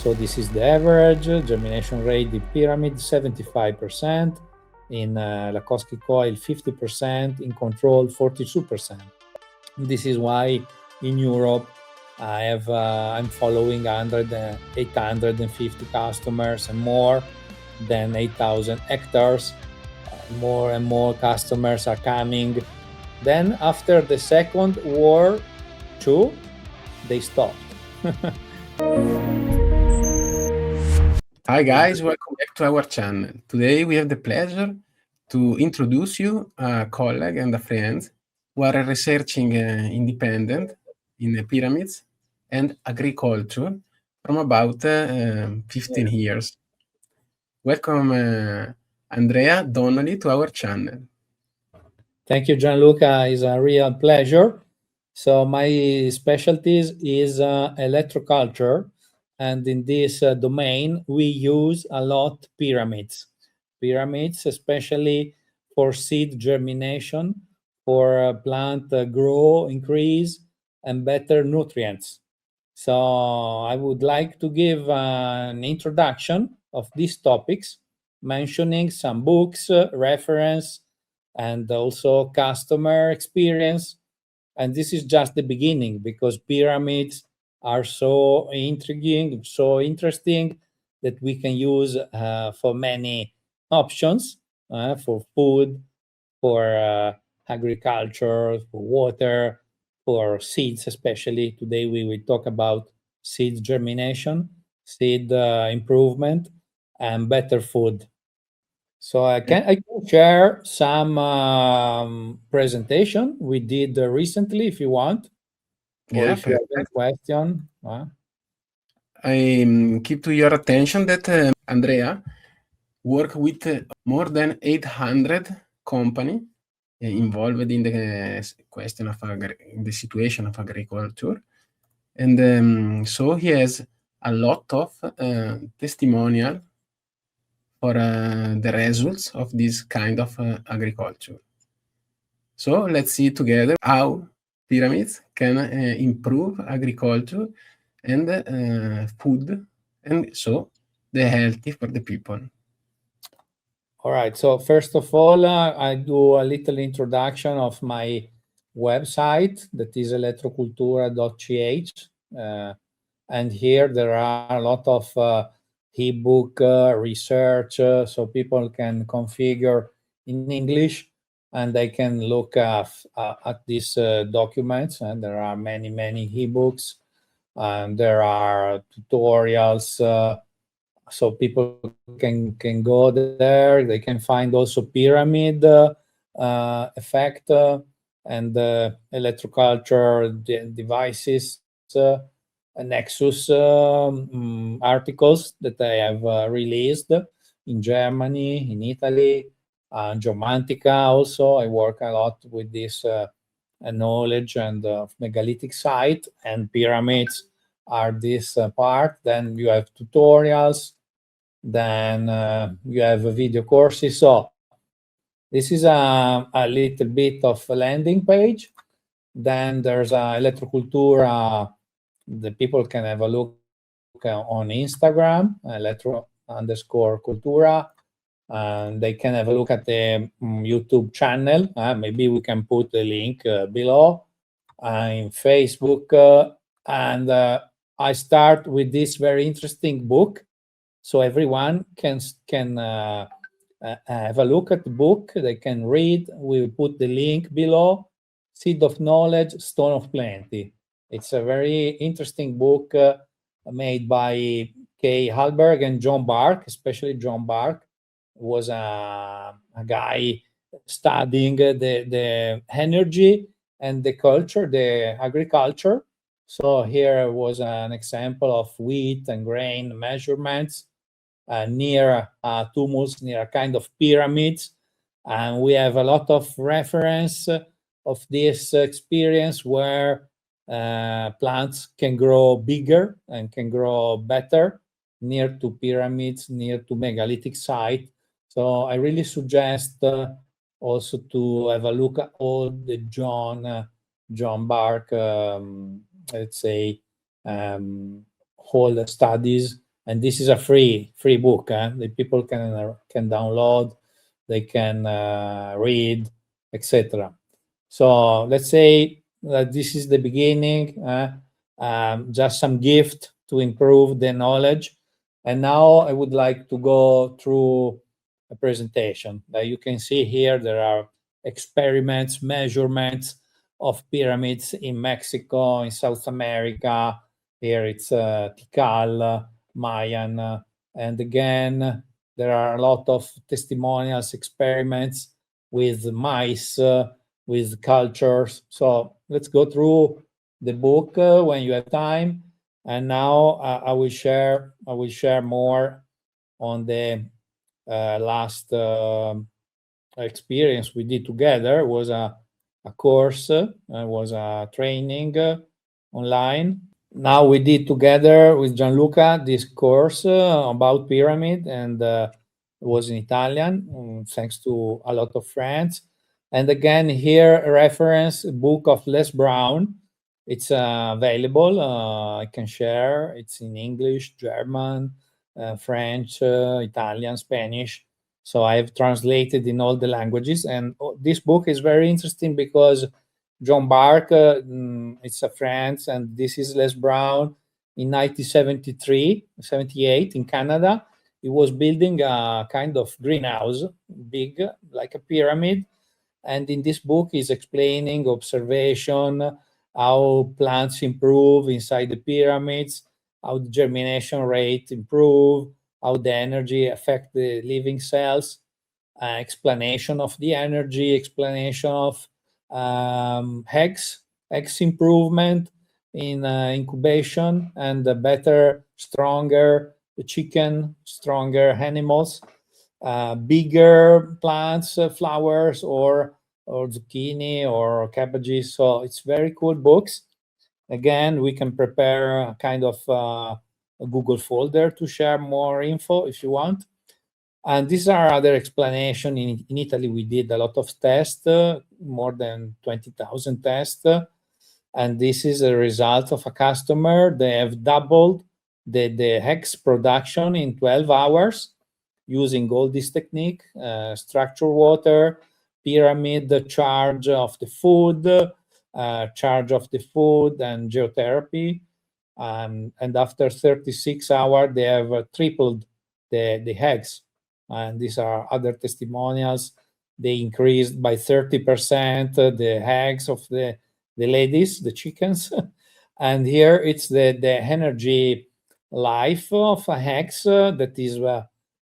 So this is the average. Germination rate in pyramid 75%, in Lakhovsky coil 50%, in control 42%. This is why in Europe I'm following 850 customers and more than 8,000 hectares. More and more customers are coming. Then after the Second World War, they stopped. Hi guys, welcome back to our channel. Today we have the pleasure to introduce you a colleague and a friend who are researching independent in the pyramids and agriculture from about 15 years. Welcome Andrea Donnolli to our channel. Thank you, Gianluca. It's a real pleasure. So my specialties is electroculture, and in this domain we use a lot pyramids, especially for seed germination, for plant grow, increase, and better nutrients. So I would like to give an introduction of these topics, mentioning some books, reference, and also customer experience. And this is just the beginning, because pyramids are so intriguing, so interesting, that we can use for many options, for food, for agriculture, for water, for seeds especially. Today we will talk about seed germination, seed improvement, and better food. So I can share some presentation we did recently, if you want, or if you have any question. I keep to your attention that Andrea work with more than 800 companies involved in the question of the situation of agriculture, and so he has a lot of testimonial for the results of this kind of agriculture. So let's see together how pyramids can improve agriculture and food, and so the healthy for the people. All right. So first of all, I do a little introduction of my website, that is electrocultura.ch. And here there are a lot of ebook research, so people can configure in English, and they can look at these documents. And there are many ebooks, and there are tutorials, so people can go there. They can find also pyramid effect and electroculture devices, Nexus articles that I have released in Germany, in Italy, Geomantica also. I work a lot with this knowledge and megalithic site, and pyramids are this part. Then you have tutorials, then you have video courses. So this is a little bit of a landing page. Then there's a Electrocultura. The people can have a look on Instagram, electro_cultura, and they can have a look at the YouTube channel. Maybe we can put the link below, in Facebook. And I start with this very interesting book, so everyone can have a look at the book. They can read. We'll put the link below. Seed of Knowledge, Stone of Plenty. It's a very interesting book made by Kay Hallberg and John Bark, especially John Bark was a guy studying the energy and the culture, the agriculture. So here was an example of wheat and grain measurements near tumulus, near a kind of pyramids. And we have a lot of reference of this experience where plants can grow bigger and can grow better near to pyramids, near to megalithic site. So I really suggest also to have a look at all the John Bark, let's say, whole studies And this is a free book. The people can download, they can read, etc. So let's say that this is the beginning, just some gift to improve the knowledge. And now I would like to go through a presentation. You can see here there are experiments, measurements of pyramids in Mexico, in South America. Here it's Tikal, Mayan, and again there are a lot of testimonials, experiments with mice, with cultures. So let's go through the book when you have time. And now I will share more on the last experience we did together. It was a course, was a training online. Now we did together with Gianluca this course about pyramid, and it was in Italian, thanks to a lot of friends. And again, here a reference book of Les Brown. It's available. I can share. It's in English, German, French, Italian, Spanish. So I have translated in all the languages. And this book is very interesting because John Bark, it's a friend, and this is Les Brown in 1973, 78 in Canada. He was building a kind of greenhouse, big, like a pyramid. And in this book, he's explaining observation, how plants improve inside the pyramids, how the germination rate improve, how the energy affect the living cells, explanation of the energy, explanation of eggs improvement in incubation, and better, stronger chicken, stronger animals, bigger plants, flowers, or zucchini or cabbages. So it's very cool books. Again, we can prepare a kind of a Google folder to share more info if you want. And these are other explanation. In Italy, we did a lot of tests, more than 20,000 tests. And this is a result of a customer. They have doubled the hex production in 12 hours using all this technique, structure water, pyramid charge of the food, and geotherapy. And after 36 hours, they have tripled the hex. And these are other testimonials. They increased by 30% the eggs of the ladies, the chickens. And here it's the energy life of a hex that is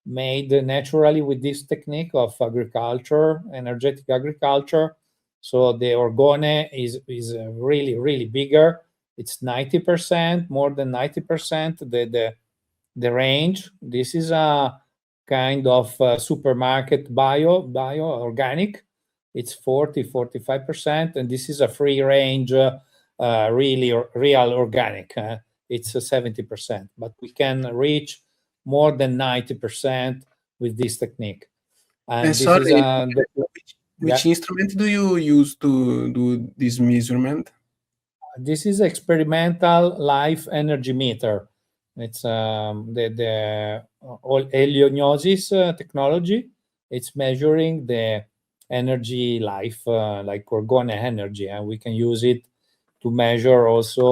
made naturally with this technique of agriculture, energetic agriculture. So the orgone is really, really bigger. It's 90%, more than 90%, the range. This is a kind of supermarket bio organic. It's 45%, and this is a free range, really real organic. It's 70%, but we can reach more than 90% with this technique. And this sorry, is which instrument do you use to do this measurement? This is experimental life energy meter. It's the helionosis technology. It's measuring the energy life, like orgone energy, and we can use it to measure also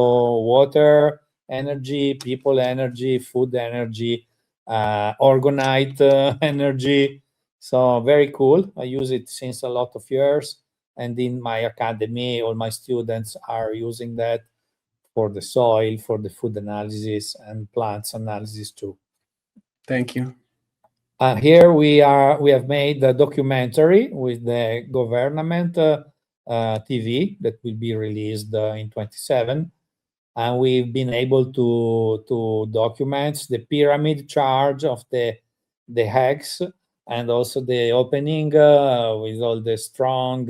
water energy, people energy, food energy, orgonite energy. So very cool. I use it since a lot of years, and in my academy, all my students are using that for the soil, for the food analysis, and plants analysis too. Thank you. Here we have made a documentary with the government TV that will be released in 27, and we've been able to document the pyramid charge of the hex, and also the opening with all the strong,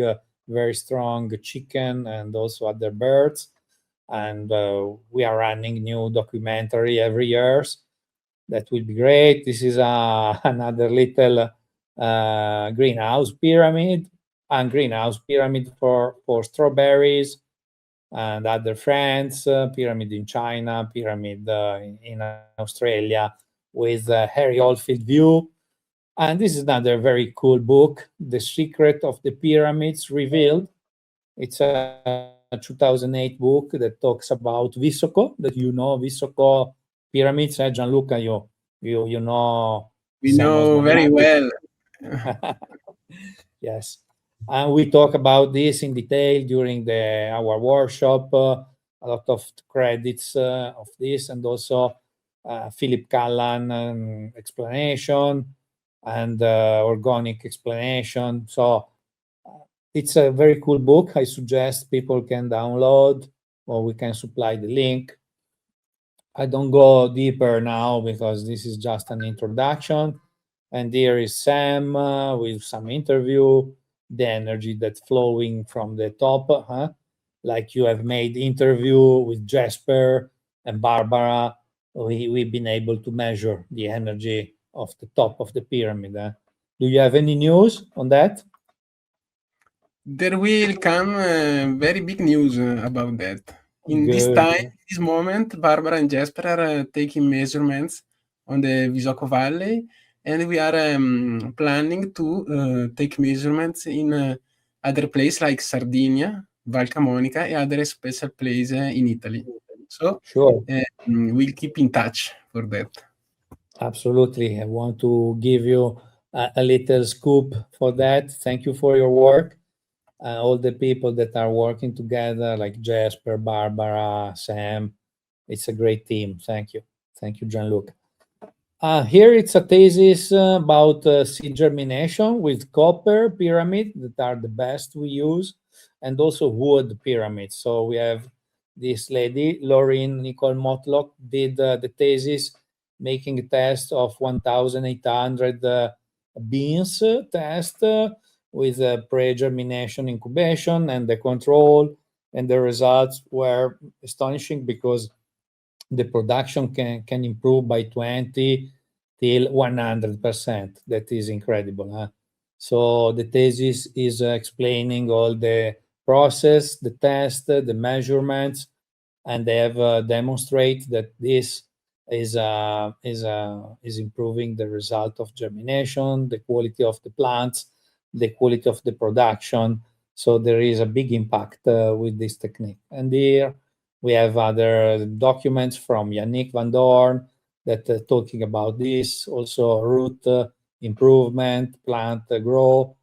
very strong chicken and also other birds. And we are running new documentary every year. That will be great. This is another little greenhouse pyramid, and greenhouse pyramid for strawberries, and other friends, Pyramid in China, Pyramid in Australia, with Harry Oldfield view. And this is another very cool book, The Secret of the Pyramids Revealed. It's a 2008 book that talks about Visoko, that you know, Visoko pyramids. Gianluca, you know We some know very osmographs. well. Yes. And we talk about this in detail during our workshop. A lot of credits of this, and also Philip Callan explanation and organic explanation. So it's a very cool book. I suggest people can download, or we can supply the link. I don't go deeper now because this is just an introduction. And here is Sam with some interview, the energy that's flowing from the top, like you have made interview with Jasper and Barbara. We've been able to measure the energy of the top of the pyramid. Do you have any news on that? There will come very big news about that. In this Good. time, this moment, Barbara and Jasper are taking measurements on the Visoko Valley, and we are planning to take measurements in other places like Sardinia, Val Camonica, and other special places in Italy. So Sure. we'll keep in touch for that. Absolutely. I want to give you a little scoop for that. Thank you for your work. All the people that are working together, like Jasper, Barbara, Sam. It's a great team. Thank you. Thank you, Gianluca. Here it's a thesis about seed germination with copper pyramid that are the best we use, and also wood pyramids. So we have this lady, Lauren Nicole Motlock, did the thesis making a test of 1,800 beans test with pre-germination incubation and the control, and the results were astonishing because the production can improve by 20 till 100%. That is incredible. So the thesis is explaining all the process, the test, the measurements, and they have demonstrate that this is improving the result of germination, the quality of the plants, the quality of the production. So there is a big impact with this technique. And here we have other documents from Yannick Van Doorn that talking about this, also root improvement, plant growth,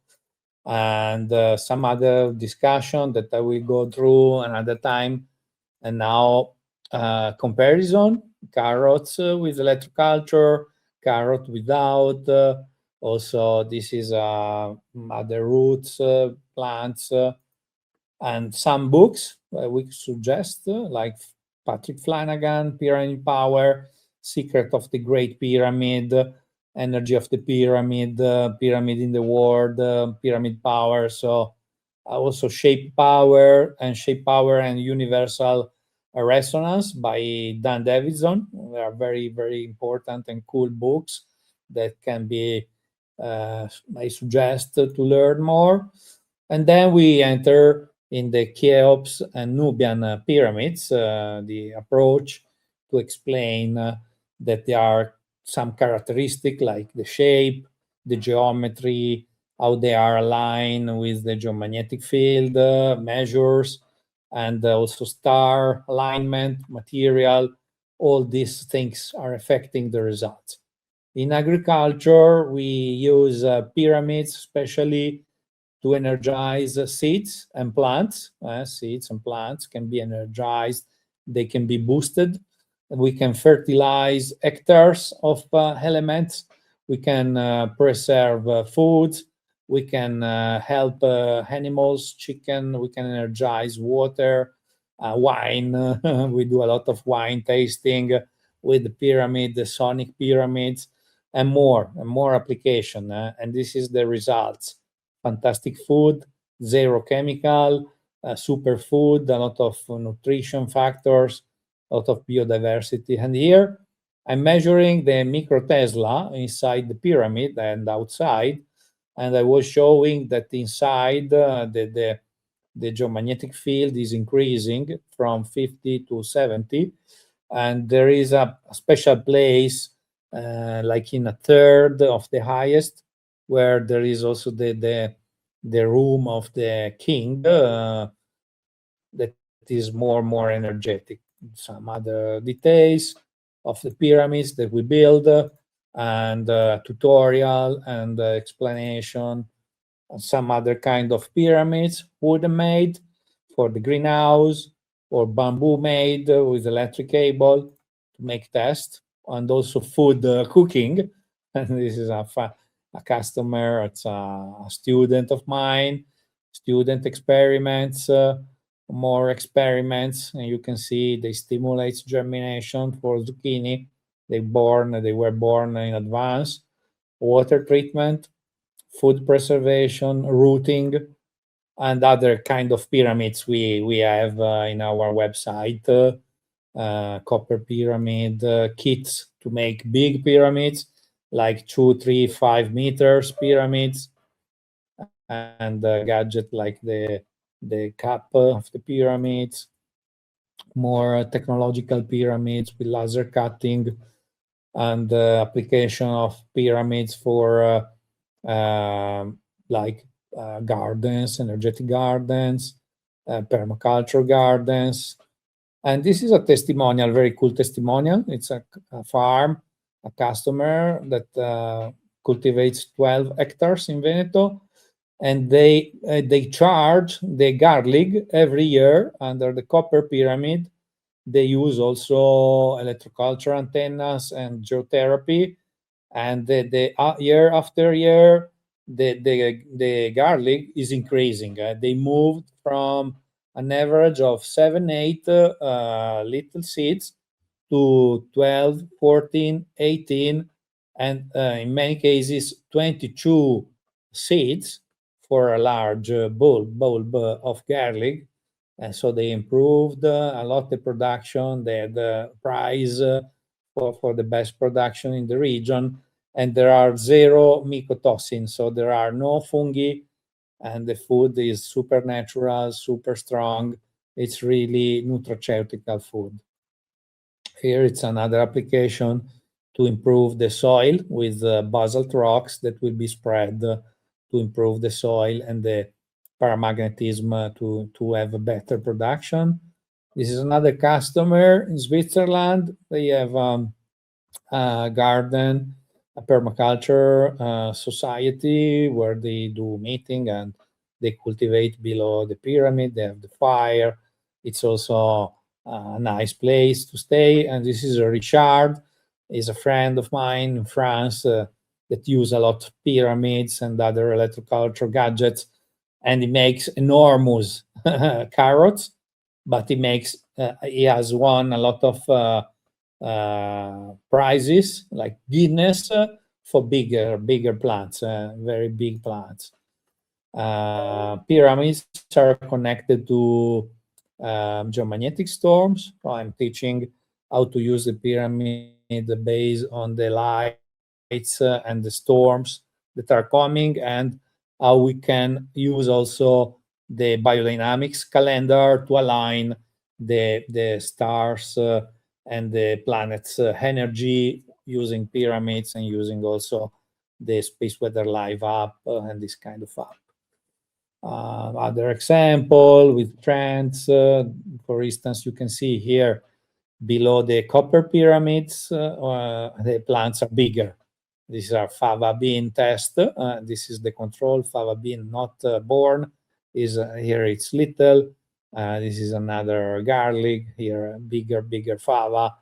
and some other discussion that I will go through another time. And now comparison, carrots with electroculture, carrot without. Also, this is other roots, plants, and some books we suggest, like Patrick Flanagan, Pyramid Power, Secret of the Great Pyramid, Energy of the Pyramid, Pyramid in the World, Pyramid Power. So also Shape Power and Universal Resonance by Dan Davidson. They are very, very important and cool books that can be, I suggest, to learn more. And then we enter in the Cheops and Nubian pyramids, the approach to explain that there are some characteristic like the shape, the geometry, how they are aligned with the geomagnetic field measures, and also star alignment, material. All these things are affecting the results. In agriculture, we use pyramids, especially to energize seeds and plants. Seeds and plants can be energized, they can be boosted. We can fertilize hectares of elements. We can preserve foods. We can help animals, chicken. We can energize water, wine. We do a lot of wine tasting with the pyramid, the sonic pyramids, and more application. And this is the results. Fantastic food, zero chemical, superfood, a lot of nutrition factors, a lot of biodiversity. And here I'm measuring the microtesla inside the pyramid and outside. And I was showing that inside the the geomagnetic field is increasing from 50 to 70, and there is a special place, like in a third of the highest, where there is also the room of the king, that is more energetic. Some other details of the pyramids that we build, and tutorial and explanation. Some other kind of pyramids, wood made for the greenhouse, or bamboo made with electric cable to make test, and also food cooking. And this is a customer, it's a student of mine. Student experiments, more experiments, and you can see they stimulate germination for zucchini. They were born in advance. Water treatment, food preservation, rooting, and other kind of pyramids we have in our website. Copper pyramid kits to make big pyramids, like 2, 3, 5 meters pyramids, and gadget like the cup of the pyramids. More technological pyramids with laser cutting, and application of pyramids for like gardens, energetic gardens, permaculture gardens. And this is a testimonial, very cool testimonial. It's a farm, a customer that cultivates 12 hectares in Veneto, and they charge the garlic every year under the copper pyramid. They use also electroculture antennas and geotherapy, and the year after year, the garlic is increasing. They moved from an average of 7, 8 little seeds to 12, 14, 18, and in many cases 22 seeds for a large bulb of garlic. And so they improved a lot the production. They had the prize for the best production in the region, and there are 0 mycotoxins, so there are no fungi, and the food is super natural, super strong. It's really nutraceutical food. Here it's another application to improve the soil with basalt rocks that will be spread to improve the soil and the paramagnetism to have a better production. This is another customer in Switzerland. They have a garden, a permaculture society where they do meeting and they cultivate below the pyramid. They have the fire. It's also a nice place to stay. And this is Richard. He's a friend of mine in France that use a lot of pyramids and other electroculture gadgets. And he makes enormous carrots, but he has won a lot of prizes like Guinness for bigger plants, very big plants. Pyramids are connected to geomagnetic storms. So I'm teaching how to use the pyramid based on the lights and the storms that are coming, and how we can use also the biodynamics calendar to align the stars and the planet's energy using pyramids, and using also the Space Weather Live app and this kind of app. Other example with trends, for instance, you can see here below the copper pyramids, the plants are bigger. These are fava bean test. This is the control fava bean, not born. Here it's little. This is another garlic. Here, bigger fava,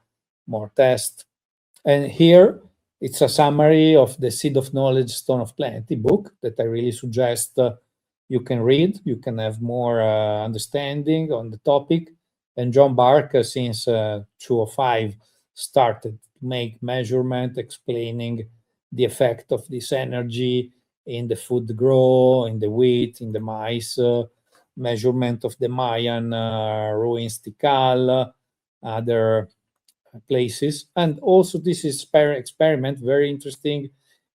more test. And here it's a summary of the Seed of Knowledge, Stone of Plenty book that I really suggest you can read. You can have more understanding on the topic. And John Bark, since 2005, started to make measurement explaining the effect of this energy in the food grow, in the wheat, in the maize, measurement of the Mayan ruins Tikal, other places. And also this is experiment, very interesting.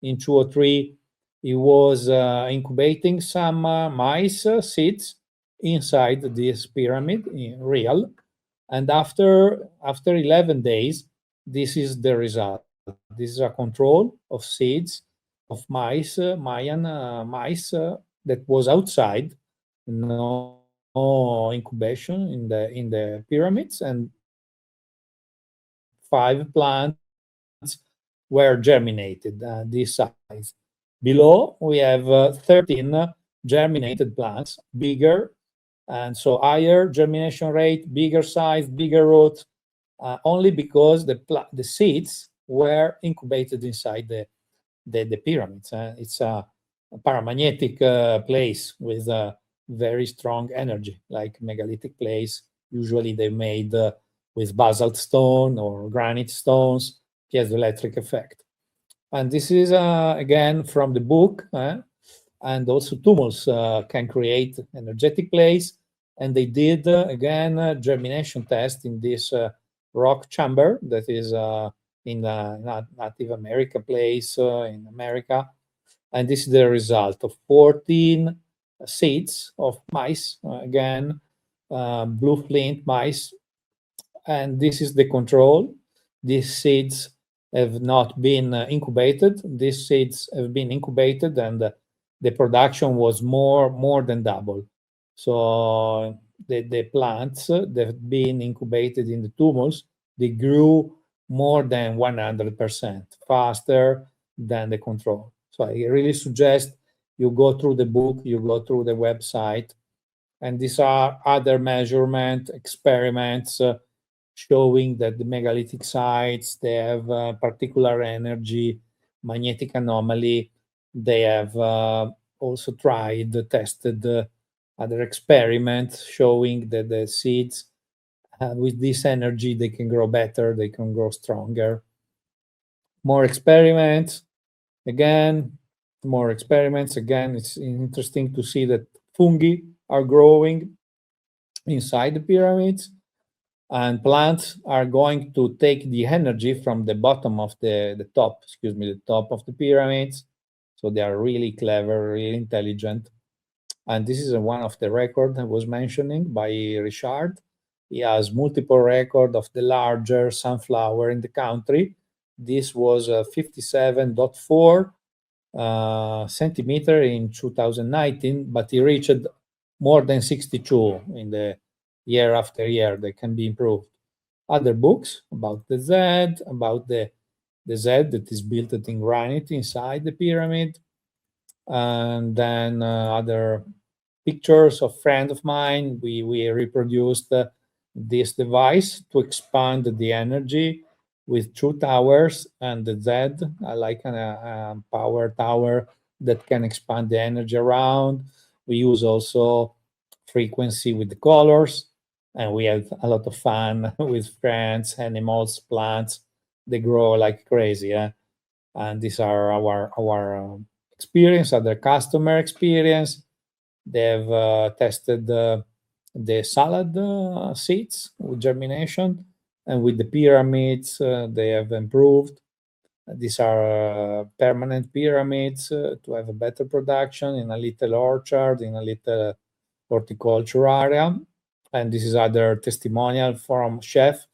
In 2003, he was incubating some maize seeds inside this pyramid in real. And after 11 days, this is the result. This is a control of seeds of mice, Mayan mice that was outside, no incubation in the pyramids, and 5 plants were germinated this size. Below we have 13 germinated plants, bigger, and so higher germination rate, bigger size, bigger roots, only because the seeds were incubated inside the pyramids. It's a paramagnetic place with very strong energy, like megalithic place. Usually they made with basalt stone or granite stones, piezoelectric effect. And this is again from the book, and also tumulus can create energetic place. And they did again a germination test in this rock chamber that is in the Native America place in America. And this is the result of 14 seeds of mice, again, blue flint mice. And this is the control. These seeds have not been incubated. These seeds have been incubated, and the production was more than double. So the plants that have been incubated in the tumulus, they grew more than 100% faster than the control. So I really suggest you go through the book, you go through the website, and these are other measurement experiments showing that the megalithic sites, they have particular energy, magnetic anomaly. They have also tested other experiments showing that the seeds with this energy, they can grow better, they can grow stronger. More experiments, again, it's interesting to see that fungi are growing inside the pyramids, and plants are going to take the energy from the bottom of the top of the pyramids. So they are really clever, really intelligent. And this is one of the records I was mentioning by Richard. He has multiple records of the larger sunflower in the country. This was 57.4 centimeter in 2019, but he reached more than 62 in the year after year. They can be improved. Other books about the Z, about the Z that is built in granite inside the pyramid, and then other pictures of friend of mine. We reproduced this device to expand the energy with 2 towers and the Z, like a power tower that can expand the energy around. We use also frequency with the colors, and we have a lot of fun with friends, animals, plants. They grow like crazy, and these are our experience, other customer experience. They've tested the salad seeds with germination, and with the pyramids, they have improved. These are permanent pyramids to have a better production in a little orchard, in a little horticulture area. And this is other testimonial from chef.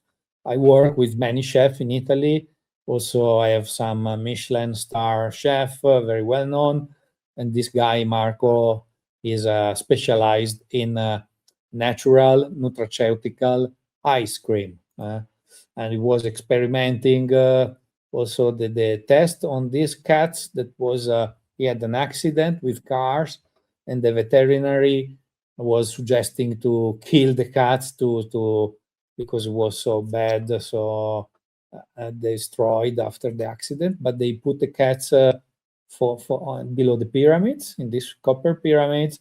I work with many chefs in Italy. Also, I have some Michelin star chef, very well known. And this guy, Marco, is specialized in natural nutraceutical ice cream. And he was experimenting also the test on these cats that was, he had an accident with cars, and the veterinary was suggesting to kill the cats because it was so bad, so destroyed after the accident. But they put the cats below the pyramids, in these copper pyramids,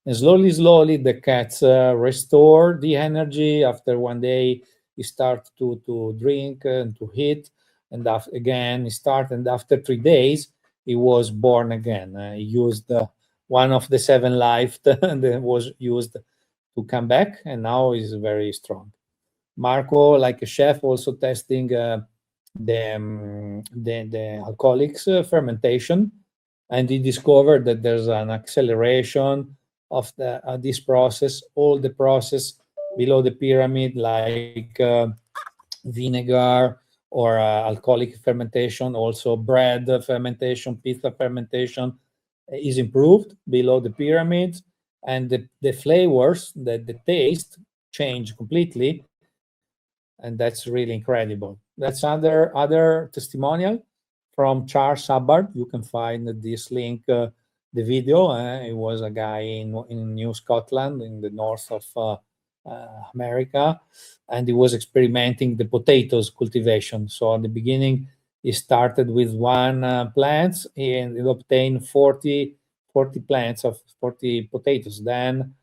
and slowly the cats restore the energy. After one day, he start to drink and to eat, and again he start. And after 3 days, he was born again. He used one of the 7 life that was used to come back, and now he's very strong. Marco, like a chef, also testing the alcoholics fermentation, and he discovered that there's an acceleration of this process, all the process below the pyramid, like vinegar or alcoholic fermentation, also bread fermentation, pizza fermentation, is improved below the pyramids, and the flavors, the taste change completely, and that's really incredible. That's other testimonial from Charles Hubbard. You can find this link, the video. It was a guy in New Scotland, in the north of America, and he was experimenting the potatoes cultivation. So at the beginning, he started with one plants, and he obtained 40 plants of 40 potatoes, then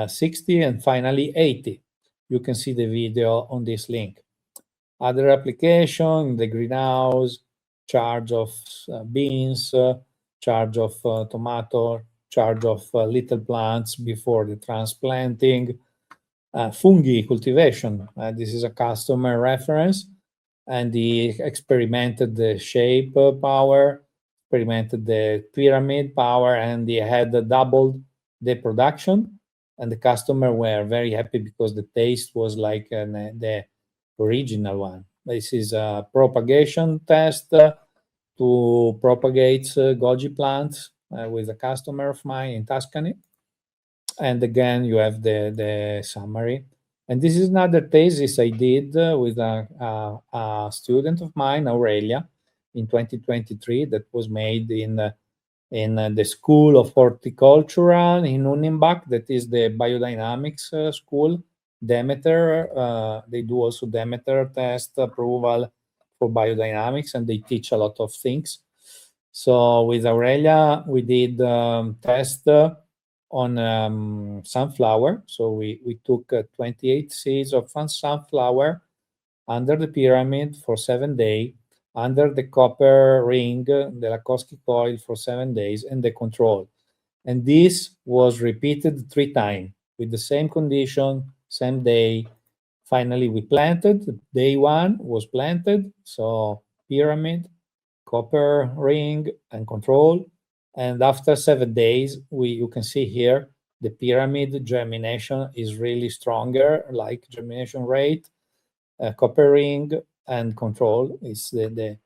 60, and finally 80. You can see the video on this link. Other application, the greenhouse, charge of beans, charge of tomato, charge of little plants before the transplanting, fungi cultivation. This is a customer reference, and he experimented the shape power, experimented the pyramid power, and he had doubled the production. And the customer were very happy because the taste was like the original one. This is a propagation test to propagate goji plants with a customer of mine in Tuscany. And again, you have the summary. And this is another thesis I did with a student of mine, Aurelia, in 2023, that was made in the School of Horticulture in Unimbach, that is the biodynamics school. Demeter, they do also Demeter test approval for biodynamics, and they teach a lot of things. So with Aurelia, we did test on sunflower. So we took 28 seeds of sunflower under the pyramid for 7 days, under the copper ring, the Lakhovsky coil for 7 days, and the control. And this was repeated 3 times with the same condition, same day. Finally, we planted. Day 1 was planted, so pyramid, copper ring, and control. And after 7 days, you can see here the pyramid germination is really stronger, like germination rate. Copper ring and control is the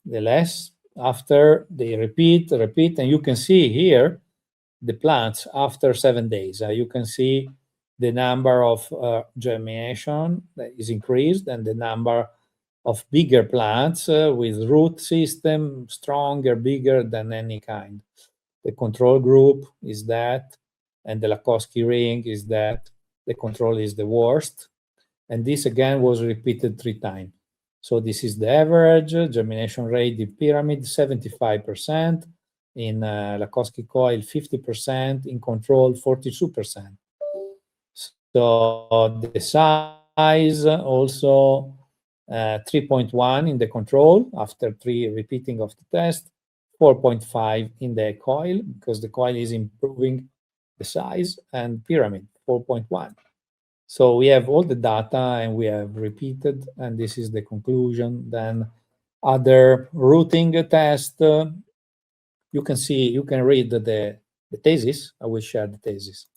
less. After they repeat, and you can see here the plants after 7 days. You can see the number of germination that is increased, and the number of bigger plants with root system stronger, bigger than any kind. The control group is that, and the Lakhovsky ring is that. The control is the worst. And this again was repeated 3 times. So this is the average germination rate in pyramid, 75%, in Lakhovsky coil, 50%, in control, 42%. So the size also 3.1 in the control after 3 repeating of the test, 4.5 in the coil, because the coil is improving the size, and pyramid, 4.1. So we have all the data, and we have repeated, and this is the conclusion. Then other rooting test, you can read the thesis. I will share the thesis.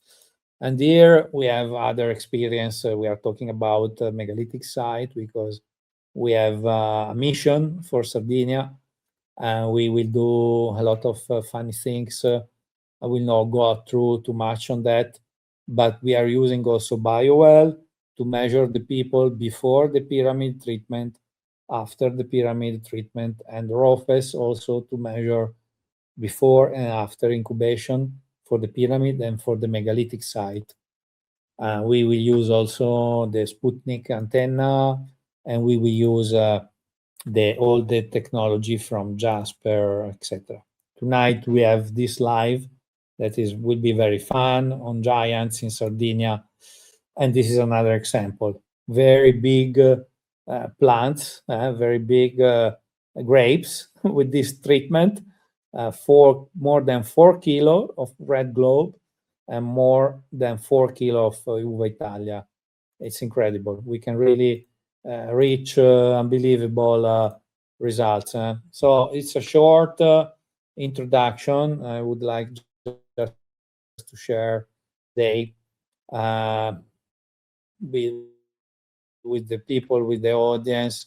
And here we have other experience. We are talking about megalithic site, because we have a mission for Sardinia, and we will do a lot of funny things. I will not go through too much on that, but we are using also BioWell to measure the people before the pyramid treatment, after the pyramid treatment, and ROFES also to measure before and after incubation for the pyramid and for the megalithic site. We will use also the Sputnik antenna, and we will use all the technology from Jasper, etc. Tonight we have this live that will be very fun on giants in Sardinia, and this is another example. Very big plants, very big grapes with this treatment, for more than 4 kilo of red globe and more than 4 kilo of Uva Italia. It's incredible. We can really reach unbelievable results. So it's a short introduction. I would like just to to share they with the people, with the audience,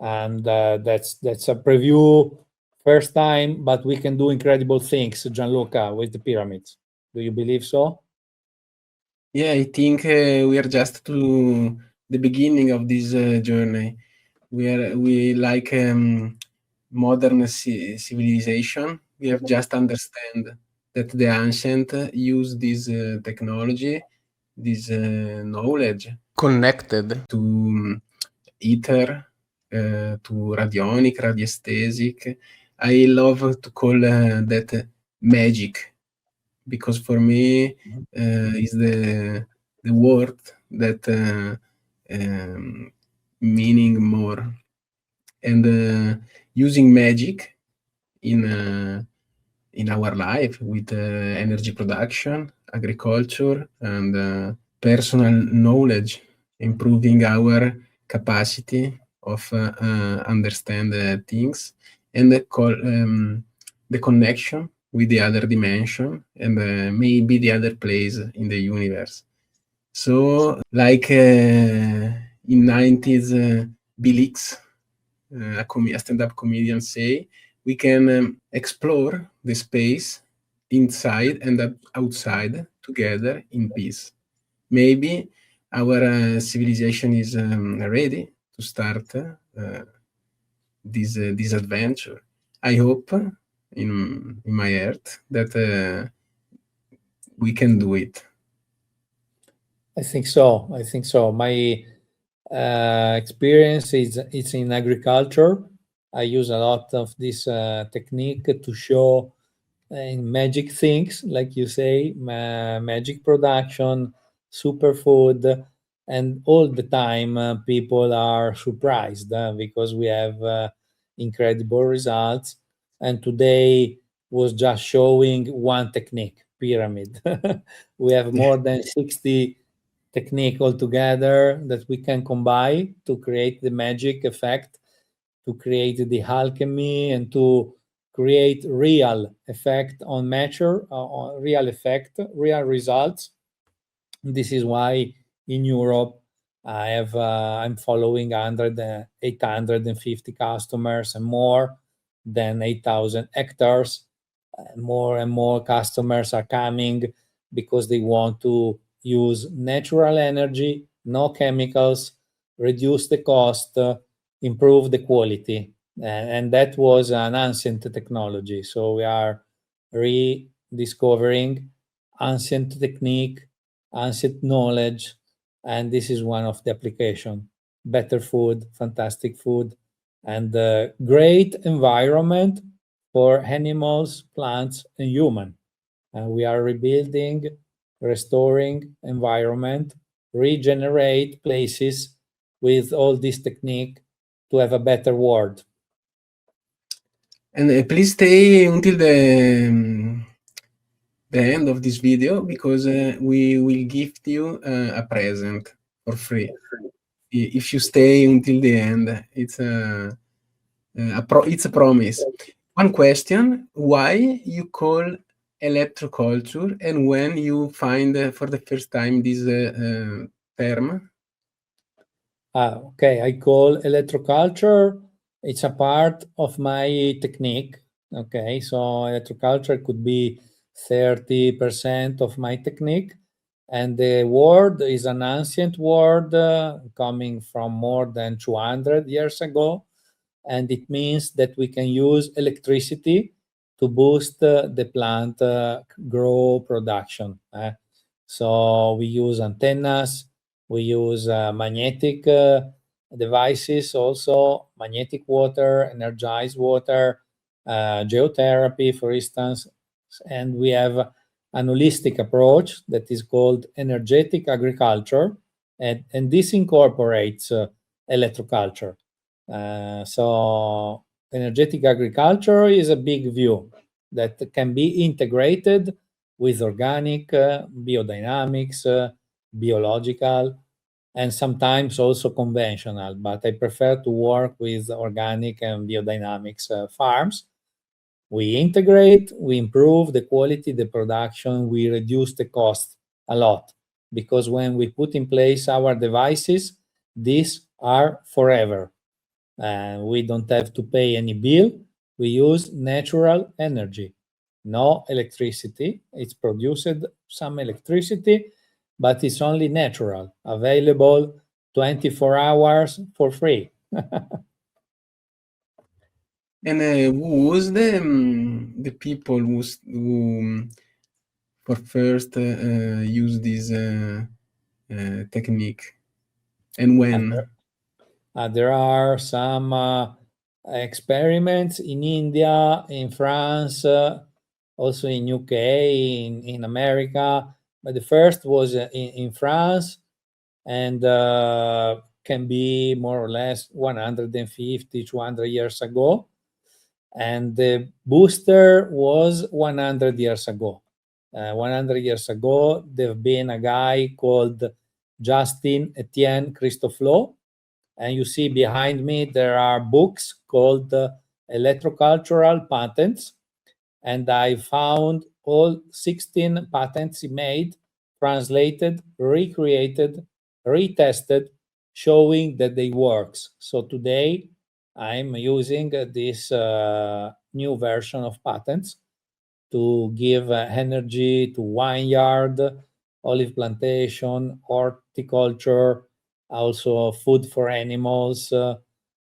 and that's a preview, first time, but we can do incredible things, Gianluca, with the pyramids. Do you believe so? Yeah, I think we are just to the beginning of this journey. We like modern civilization. We have just understand that the ancient use this technology, this knowledge connected to ether, to radionic, radiesthesic. I love to call that magic, because for me is the word that meaning more, and using magic in our life with energy production, agriculture, and personal knowledge, improving our capacity of understand things, and the connection with the other dimension, and maybe the other place in the universe. So, like in 90s, Bilix, a stand-up comedian, say, we can explore the space inside and outside together in peace. Maybe our civilization is ready to start this adventure. I hope in my heart that we can do it. I think so. I think so. My experience is it's in agriculture. I use a lot of this technique to show in magic things, like you say, magic production, superfood, and all the time people are surprised because we have incredible results. And today was just showing one technique, pyramid. We have more than 60 technique altogether that we can combine to create the magic effect, to create the alchemy, and to create real effect on nature, on real effect, real results. This is why in Europe I'm following 850 customers and more than 8,000 hectares. More and more customers are coming because they want to use natural energy, no chemicals, reduce the cost, improve the quality. And that was an ancient technology. So we are rediscovering ancient technique, ancient knowledge, and this is one of the application. Better food, fantastic food, and great environment for animals, plants, and human. We are rebuilding, restoring environment, regenerate places with all this technique to have a better world. And please stay until the end of this video, because we will gift you a present for free. If you stay until the end, it's a promise. One question: why you call electroculture, and when you find for the first time this term? Okay, I call electroculture. It's a part of my technique. Okay, so electroculture could be 30% of my technique. And the word is an ancient word coming from more than 200 years ago. And it means that we can use electricity to boost the plant grow production. So we use antennas, we use magnetic devices, also magnetic water, energized water, geotherapy, for instance. And we have an holistic approach that is called energetic agriculture. And this incorporates electroculture. So energetic agriculture is a big view that can be integrated with organic, biodynamics, biological, and sometimes also conventional, but I prefer to work with organic and biodynamics farms. We integrate, we improve the quality, the production, we reduce the cost a lot. Because when we put in place our devices, these are forever. We don't have to pay any bill. We use natural energy, no electricity. It's produced some electricity, but it's only natural, available 24 hours for free. And who was the people who for first use this technique, and when? There are some experiments in India, in France, also in UK, in America. But the first was in France, and can be more or less 150, 200 years ago. And the booster was 100 years ago. 100 years ago, there have been a guy called Justin Etienne Christoflo. And you see behind me, there are books called Electrocultural Patents. And I found all 16 patents he made, translated, recreated, retested, showing that they works. So today I'm using this new version of patents to give energy to vineyard, olive plantation, horticulture, also food for animals.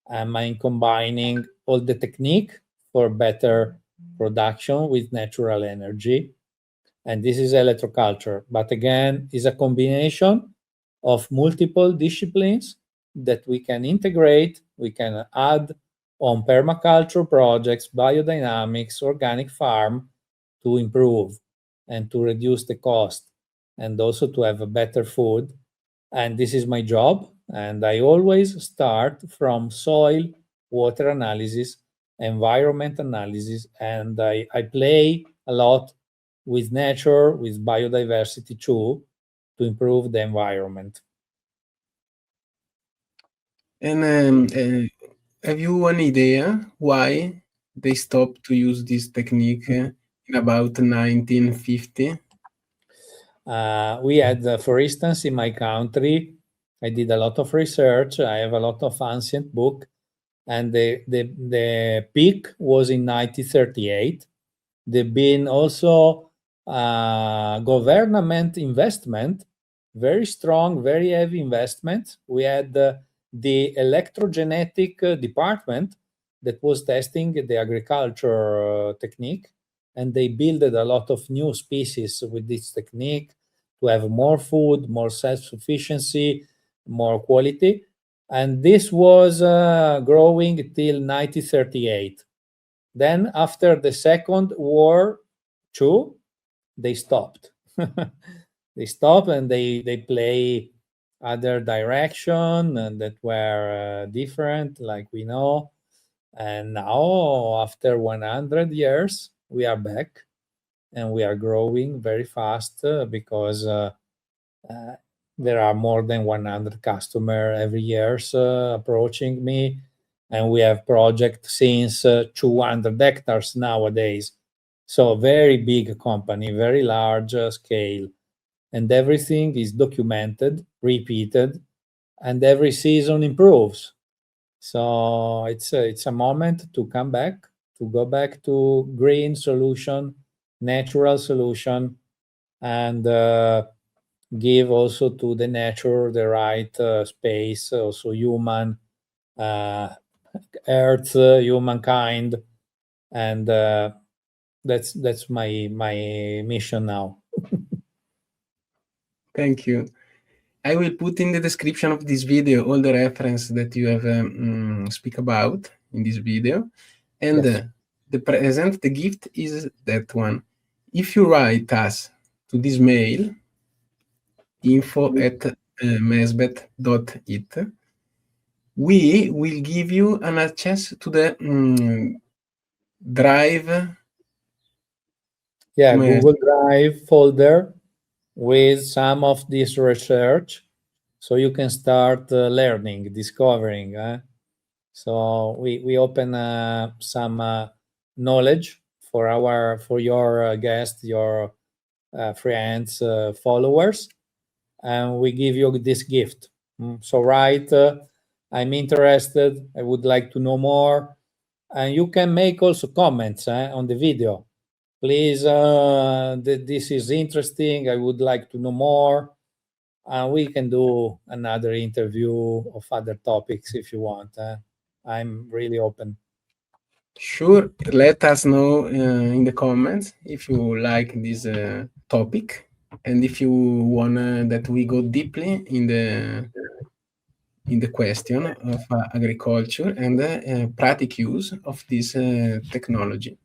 I'm combining all the technique for better production with natural energy. And this is electroculture. But again, is a combination of multiple disciplines that we can integrate, we can add on permaculture projects, biodynamics, organic farm to improve and to reduce the cost and also to have a better food. And this is my job. And I always start from soil, water analysis, environment analysis, and I play a lot with nature, with biodiversity too, to improve the environment. And have you an idea why they stopped to use this technique in about 1950? We had, for instance, in my country, I did a lot of research. I have a lot of ancient book, and the peak was in 1938. There've been also government investment, very strong, very heavy investment. We had the electrogenetic department that was testing the agriculture technique, and they built a lot of new species with this technique to have more food, more self-sufficiency, more quality. And this was growing till 1938. Then after the Second War II, they stopped. They stopped and they play other direction and that were different, like we know. And now, after 100 years, we are back and we are growing very fast because there are more than 100 customers every year approaching me. And we have projects since 200 hectares nowadays. So very big company, very large scale. And everything is documented, repeated, and every season improves. So it's a moment to come back, to go back to green solution, natural solution, and give also to the nature the right space, also human, earth, humankind, and that's my mission now. Thank you. I will put in the description of this video all the reference that you have speak about in this video. And Yes. the gift is that one. If you write us to this mail, info@mesbet.it, we will give you an access to the drive. Yeah, Google Drive folder with some of this research, so you can start learning, discovering. So we open some knowledge for your guests, your friends, followers, and we give you this gift. So write, I'm interested, I would like to know more, and you can make also comments on the video. Please, this is interesting, I would like to know more. We can do another interview of other topics if you want. I'm really open. Sure, let us know in the comments if you like this topic, and if you want that we go deeply in the question of agriculture and practical use of this technology,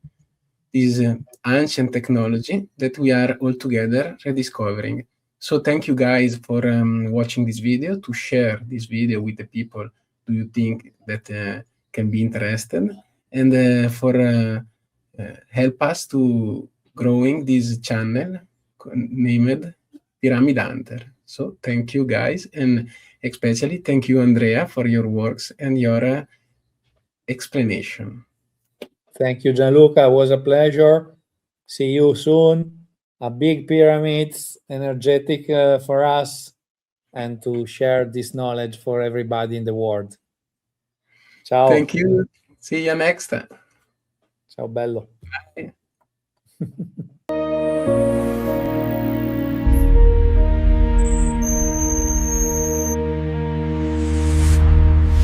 this ancient technology that we are all together rediscovering. So thank you guys for watching this video, to share this video with the people do you think that can be interested, and for help us to growing this channel named Pyramid Hunter. So thank you guys, and especially thank you, Andrea, for your works and your explanation. Thank you, Gianluca. It was a pleasure. See you soon. A big pyramids, energetic for us, and to share this knowledge for everybody in the world. Ciao. Thank you. See you next time. Ciao, bello. Bye.